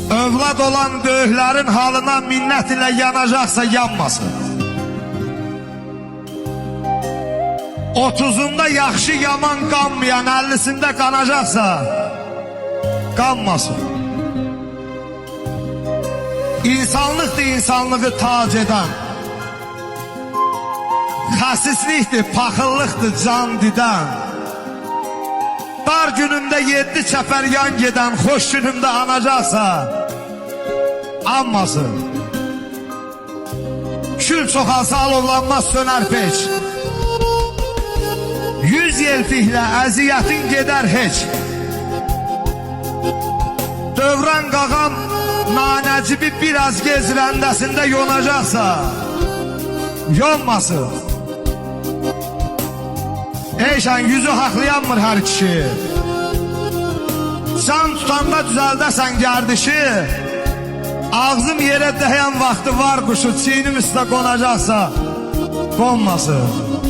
Övlad olan böyüklərin halına minnət ilə yanacaqsa yanmasın. 30'unda yaxşı yaman qanmayan 50'sində qanacaqsa qanmasın. İnsanlıqdır insanlığı tac edən, xəsislikdir, paxıllıqdır can didən. Dar günümdə 7 çəpəryan gedən, xoş günümdə anacaqsa anmasın. Kül çoxalsa alovlanmaz sönər peç. 100 yelfiklə əziyyətin gedər heç. Dövran qağam nanəcibi biraz gezirəndəsində yonacaqsa yonmasın. Eyşən yüzü haqlayanmır hər kişi. Can tutanda düzəldəsən gərdişi. Ağzım yerə dəyən vaxtı var quşu, çiynim üstə qonacaqsa qonmasın.